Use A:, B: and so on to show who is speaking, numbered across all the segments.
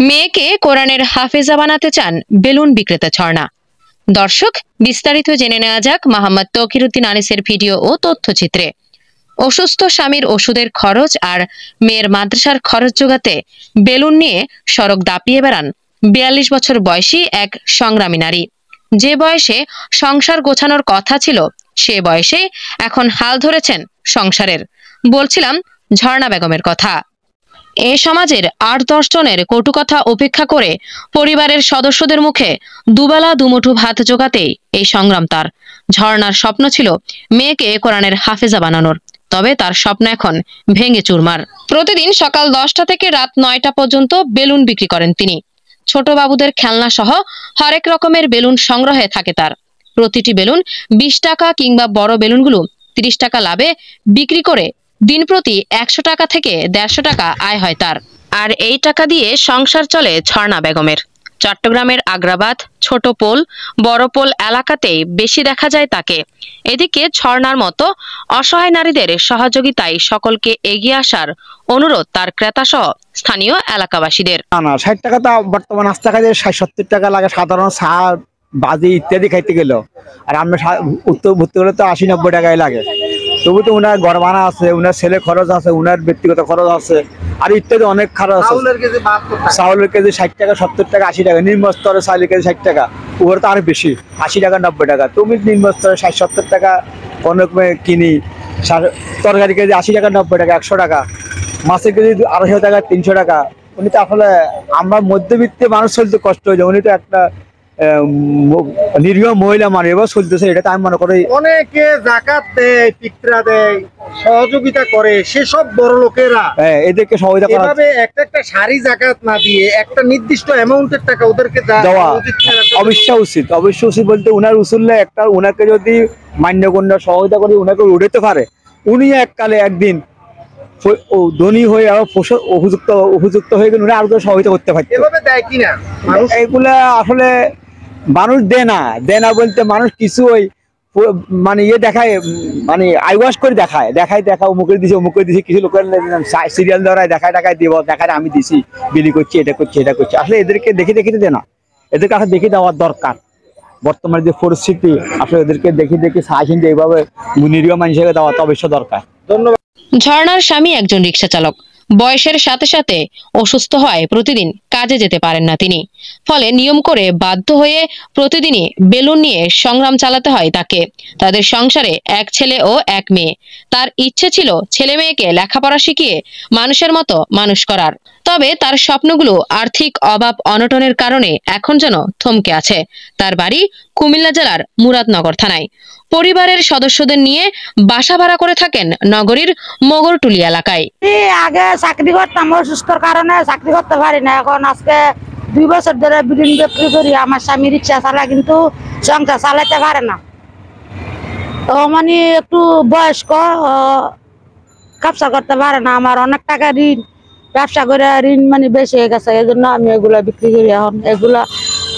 A: মেয়েকে কোরআনের হাফেজা বানাতে চান বেলুন বিক্রেতা ঝর্ণা। দর্শক, বিস্তারিত জেনে নেওয়া যাক মোহাম্মদ তৌকিরউদ্দিন আনিসের ভিডিও ও তথ্যচিত্রে। অসুস্থ স্বামীর ওষুধের খরচ আর মেয়ের মাদ্রাসার খরচ জোগাতে বেলুন নিয়ে সড়ক দাপিয়ে বেড়ান ৪২ বছর বয়সী এক সংগ্রামী নারী। যে বয়সে সংসার গোছানোর কথা ছিল, সে বয়সে এখন হাল ধরেছেন সংসারের। বলছিলাম ঝর্ণা বেগমের কথা। এ সমাজের ৮-১০ জনের কটু কথা উপেক্ষা করে পরিবারের সদস্যদের মুখে দুবেলা দুমুঠো ভাত জোগাতেই এই সংগ্রাম তার। ঝর্ণার স্বপ্ন ছিল মেয়েকে কোরআনের হাফেজা বানানোর, তবে তার স্বপ্ন এখন ভেঙে চুরমার। প্রতিদিন সকাল ১০টা থেকে রাত ৯টা পর্যন্ত বেলুন বিক্রি করেন তিনি। ছোট বাবুদের খেলনা সহ হরেক রকমের বেলুন সংগ্রহে থাকে তার। প্রতিটি বেলুন ২০ টাকা কিংবা বড় বেলুনগুলো ৩০ টাকা লাভে বিক্রি করে দিন প্রতি ১০০ টাকা থেকে ১৫০ টাকা আয় হয় তার। আর এই টাকা দিয়ে সংসার চলে ঝর্ণা বেগমের। চট্টগ্রামের আগ্রাবাদ, ছোট পোল, বড় পোল এলাকাতেই বেশি দেখা যায় তাকে। এদিকে ঝর্ণার মতো অসহায় নারীদের সহযোগিতায় সকলকে এগিয়ে আসার অনুরোধ তার ক্রেতা সহ স্থানীয় এলাকাবাসীদের।
B: ৬০ টাকা তো বর্তমান ৮ টাকা দিয়ে ৬০-৭০ টাকা লাগে সাধারণ চা, বাজি ইত্যাদি খাইতে গেল। আর আমরা ভর্তি হলে তো ৮০-৯০ টাকাই লাগে। তবু তো উনার ঘর ভাড়া আছে, উনার ছেলে খরচ আছে, উনার ব্যক্তিগত খরচ আছে, আর ইত্যাদি অনেক খরচ আছে। চাউলের কেজি ৬০ টাকা, ৭০ টাকা, ৮০ টাকা। নিম্ন স্তরে চাউলের কেজি ৬০ টাকা, উপরে তো আরো বেশি, ৮০ টাকা ৯০ টাকা। তুমি নিম্ন স্তরে ৬০-৭০ টাকা কোনো কিনি। তরকারি কেজি ৮০ টাকা, ৯০ টাকা, ১০০ টাকা। মাছের কেজি ২৫০ টাকা, ৩০০ টাকা। উনি তো আসলে আমরা মধ্যবিত্তে মানুষ চলতে কষ্ট হয়ে যায়। উনি তো একটা নিরীহ মহিলা মানে এবার চলতেছে, এটা আমি মনে করি।
C: অনেকে যাকাত দেয়, পিত্রা দেয়, সহযোগিতা করে, সেসব বড় লোকেরা
B: এদেরকে সহযোগিতা করে।
C: এভাবে একটা সারি যাকাত না দিয়ে একটা নির্দিষ্ট অ্যামাউন্টের টাকা ওদেরকে
B: দেওয়া অবশ্যই উচিত বলতে উনার উসুল্লে একটা উনাকে যদি মান্যগণ্য সহযোগিতা করে উনাকে উড়াতে পারে, উনি এককালে একদিন ধনী হয়ে আরো উপযুক্ত হয়ে গেলে উনি আরো সহযোগিতা করতে পারত।
C: এভাবে দেয় কিনা
B: এগুলা আসলে মানুষ দেয় না বলতে মানুষ কিছু ওই মানে দেখায়, মানে আইওয়াশ করে দেখায় অমুকের দিছে কিছু লোকের সিরিয়াল ধরায় দেখায় দিব, দেখায় আমি দিছি, বিলি করছি, এটা করছি। আসলে এদেরকে দেখে দেয় না, এদেরকে আসলে দেখে দেওয়ার দরকার। বর্তমানে যে পরিস্থিতি, আসলে এদেরকে দেখে সাহায্য এইভাবে নিরীহ মানুষকে দেওয়া তো অবশ্য দরকার।
C: ধন্যবাদ।
A: ঝর্ণার স্বামী একজন রিকশা চালক। বয়সের সাথে সাথে অসুস্থ হয় প্রতিদিন কাজে যেতে পারেন না তিনি। ফলে নিয়ম করে বাধ্য হয়ে প্রতিদিনই বেলুন নিয়ে সংগ্রাম চালাতে হয় তাকে। তাদের সংসারে এক ছেলে ও এক মেয়ে। তার ইচ্ছে ছিল ছেলে মেয়েকে লেখাপড়া শিখিয়ে মানুষের মতো মানুষ করার। তবে তার স্বপ্নগুলো আর্থিক অভাব অনটনের কারণে এখন যেন থমকে আছে। তার বাড়ি কুমিল্লা জেলার মুরাদনগর থানায়। পরিবারের সদস্যদের নিয়ে বাসা ভাড়া করে থাকেন নগরীর মোগরটুলি এলাকায়।
D: আগে চাকরি করতাম, অসুস্থর কারণে চাকরি করতে পারি না। এখন আজকে ২ বছর ধরে বিল্ডিং বিক্রি করি। আমার স্বামী রিক্সা চালায়, কিন্তু সংসার চালাইতে পারে না। তো মানে একটু বয়স্ক, ব্যবসা করতে পারে না। আমার অনেক টাকা ঋণ, ব্যবসা করে ঋণ মানে বেশি হয়ে গেছে। এই জন্য আমি এগুলা বিক্রি করি। এখন এগুলা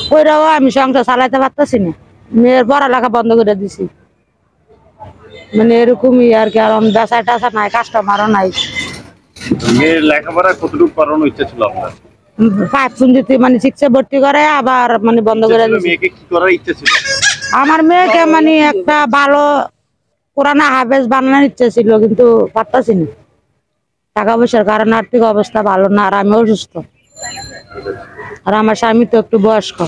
D: কইরাও আমি সংসার চালাইতে পারতেছি না। মেয়ের পড়ালেখা বন্ধ করে দিছি, মানে এরকমই আর কি। আর বেচা টাচা নাই, কাস্টমারও নাই।
E: লেখাপড়া কতটুকু করানোর ইচ্ছা ছিল আপনার?
D: 5 পুঞ্জিতে মানে 6-এ ভর্তি করে আবার মানে বন্ধ করে দিয়েছে।
E: মেয়েকে কি করার ইচ্ছা ছিল?
D: আমার মেয়েকে মানে একটা ভালো কোরআন হাফেজ বানানোর ইচ্ছা ছিল, কিন্তু পারতাছি না। টাকা পয়সার কারণে আর্থিক অবস্থা ভালো না, আর আমি অসুস্থ, আর আমার স্বামী তো একটু বয়স্ক।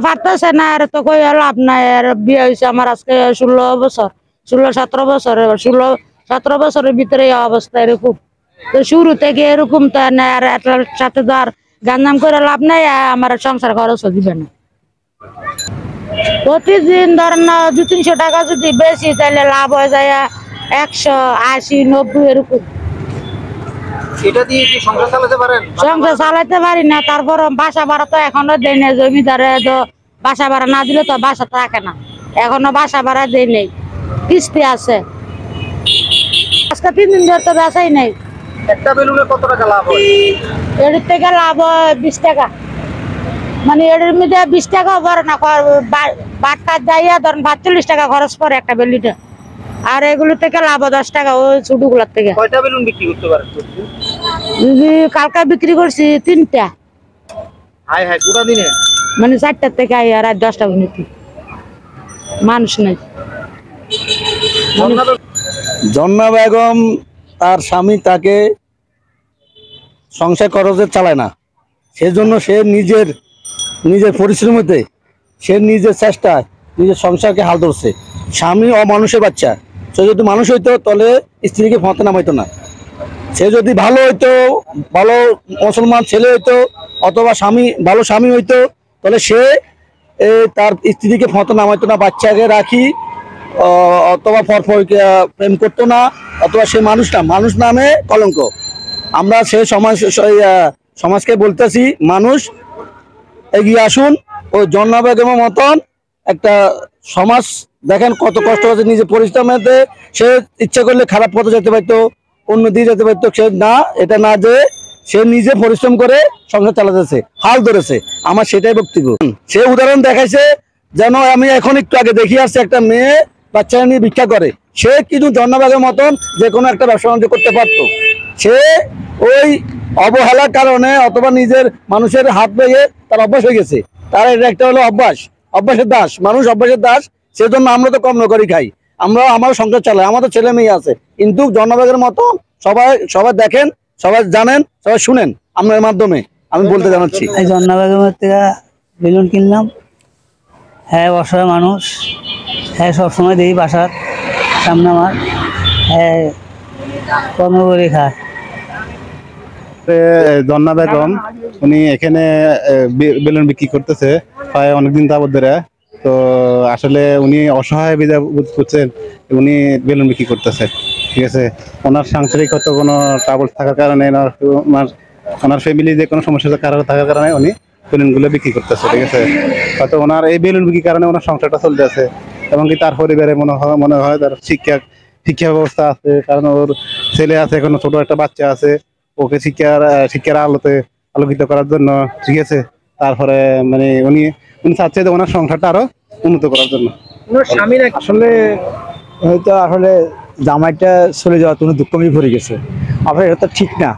D: পারতেছে না, আর তো কই লাভ নাই। আর বিয়ে হয়েছে আমার আজকে 16 বছর, 16-17 বছর। 16-17 বছরের ভিতরে এই অবস্থা এরকম। তো শুরু থেকে এরকম তো না, আর এটার সাথে তো আর গান্দাম করে লাভ নাই। আমার সংসার খরচও দিবে না। প্রতিদিন ধরেন না 200-300 টাকা যদি বেশি, তাহলে লাভ হয়ে যায় 180-90 এরকম।
C: এটা দিয়ে কি সংসার চালাতে পারেন?
D: সংসার চালাতে পারি না। তারপর বাসা ভাড়া তো এখনো দেয় না। জমিদারে তো বাসা ভাড়া না দিলে তো বাসা থাকে না। এখনো বাসা ভাড়া দেয় নেই, কিস্তি আছে। আজকে 3 দিন ধরে তো বেচাই নেই।
C: একটা বেলুনে কত টাকা লাভ হয়?
D: এর থেকে লাভ হয় 20 টাকা। মানে এর মধ্যে 20 টাকা পড়ে না। বাটটা যাইয়া ধরেন 45 টাকা খরচ পড়ে একটা বেলুনে। আর এগুলো থেকে লাভ 10 টাকা ওই ছোটগুলোর থেকে।
C: কয়টা বেলুন বিক্রি করতে পারেন?
D: কালকে বিক্রি করছি 3টা।
C: হায় হায় গোটা দিনে
D: মানে 4টার থেকে আই আর রাত 10টা পর্যন্ত মানুষ নাই।
F: জন্না বেগম তার স্বামী তাকে সংসার খরচে চালায় না, সেজন্য সে নিজের পরিশ্রমতে সে নিজের চেষ্টায় নিজের সংসারকে হাল ধরছে। স্বামী অমানুষের বাচ্চা, সে যদি মানুষ হইতো তাহলে স্ত্রীকে ফতে নামাইতো না। সে যদি ভালো হইতো, ভালো মুসলমান ছেলে হইতো, অথবা ভালো স্বামী হইতো, তাহলে সে তার স্ত্রীকে ফতে নামাইতো না, বাচ্চাকে রাখি অথবা ফরফরকে প্রেম করতো না, অথবা সে মানুষ নামে কলঙ্ক। আমরা সে সমাজকে বলতেছি, মানুষ এগিয়ে আসুন, ওই জন্না বেগমের মতন একটা সমাজ দেখেন কত কষ্ট হচ্ছে নিজের পরিশ্রমেতে। সে ইচ্ছা করলে খারাপ পথে যেতে পারতো, অন্য দিকে যেতে পারতো, সে না, এটা না, যে সে নিজে পরিশ্রম করে সংসার চালাতেছে, হাল ধরেছে। আমার সেটাই বক্তব্য। সে উদাহরণ দেখাইছে, যেন আমি এখন একটু আগে দেখি আসছি একটা মেয়ে বাচ্চা নিয়ে ভিক্ষা করে, সে কিন্তু জন্না বেগমের মতন যে কোনো একটা ব্যবসা বাণিজ্য করতে পারতো। সে ওই অবহেলার কারণে অথবা নিজের মানুষের হাত পেয়ে তার অভ্যাস হয়ে গেছে। তার এটা একটা হলো অভ্যাসের দাস, মানুষ অভ্যাসের দাস। সেজন্য আমরা তো কম নকরি খাই, আমরা আমার সংসার চালাই, আমাদের ছেলে মেয়ে আছে। কিন্তু জন্না বেগমের মতো সবাই দেখেন, সবাই জানেন, সবাই শুনেন, আপনার মাধ্যমে আমি বলতে জানাচ্ছি।
G: এই জন্না বেগমের থেকে বেলুন কিনলাম। হ্যাঁ, অসহায় মানুষ, হ্যাঁ সবসময় দিই বাসার সামনে আমার, হ্যাঁ কর্ম করে খায়।
E: জন্না বেগম উনি এখানে বেলুন বিক্রি করতেছে প্রায় অনেকদিন যাবত ধরে। তো আসলে উনি অসহায় বিধা বোধ করছেন, উনি বেলুন বিক্রি করতেছে। ঠিক আছে, ওনার সাংসারিক হয়তো কোনো ট্রাবল থাকার কারণে, ওনার ফ্যামিলি যে কোনো সমস্যা থাকার কারণে উনি বেলুনগুলো বিক্রি করতেছে। ঠিক আছে, হয়তো ওনার এই বেলুন বিক্রির কারণে ওনার সংসারটা চলতে আছে, এবং কি তার পরিবারে মনে হয় তার শিক্ষা ব্যবস্থা আছে, কারণ ওর ছেলে আছে, এখনো ছোট একটা বাচ্চা আছে, ওকে শিক্ষার আলোকিত করার জন্য। ঠিক আছে, তারপরে মানে উনি চাচ্ছে যে ওনার সংসারটা আরো উন্নত করার জন্য।
C: স্বামী নাকি
B: আসলে হয়তো জামাইটা চলে যাওয়া তুমি দুঃখ নিয়ে ভরে গেছে। আসলে এটা তো ঠিক না।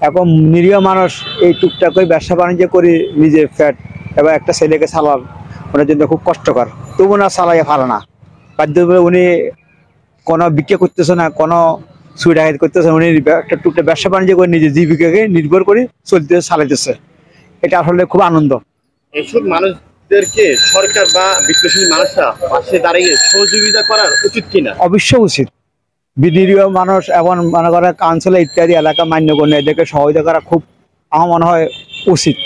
B: এখন নিরীহ মানুষ এই টুকটাক ওই ব্যবসা বাণিজ্য করে নিজের ফ্যাট এবার একটা ছেলেকে চালান, ওনার জন্য খুব কষ্টকর। তবু না চালাইয়া ভালো না, বাধ্য করে উনি কোনো বিক্রি করতেছে না, কোনো চুরি ডাকাতি করতেছে, উনি একটা টুকটাক ব্যবসা বাণিজ্য করে নিজের জীবিকাকে নির্ভর করে চালাইতেছে। এটা আসলে খুব আনন্দ।
C: এইসব মানুষদেরকে সরকার বা বিত্তশালী মানুষরা পাশে দাঁড়িয়ে সহযোগিতা করার উচিত কিনা?
B: অবশ্যই উচিত। নিরীহ মানুষ এখন মনে করে কাউন্সিলর ইত্যাদি এলাকা মান্যগণ্য, এদেরকে সহযোগিতা করা খুব আমার মনে হয় উচিত।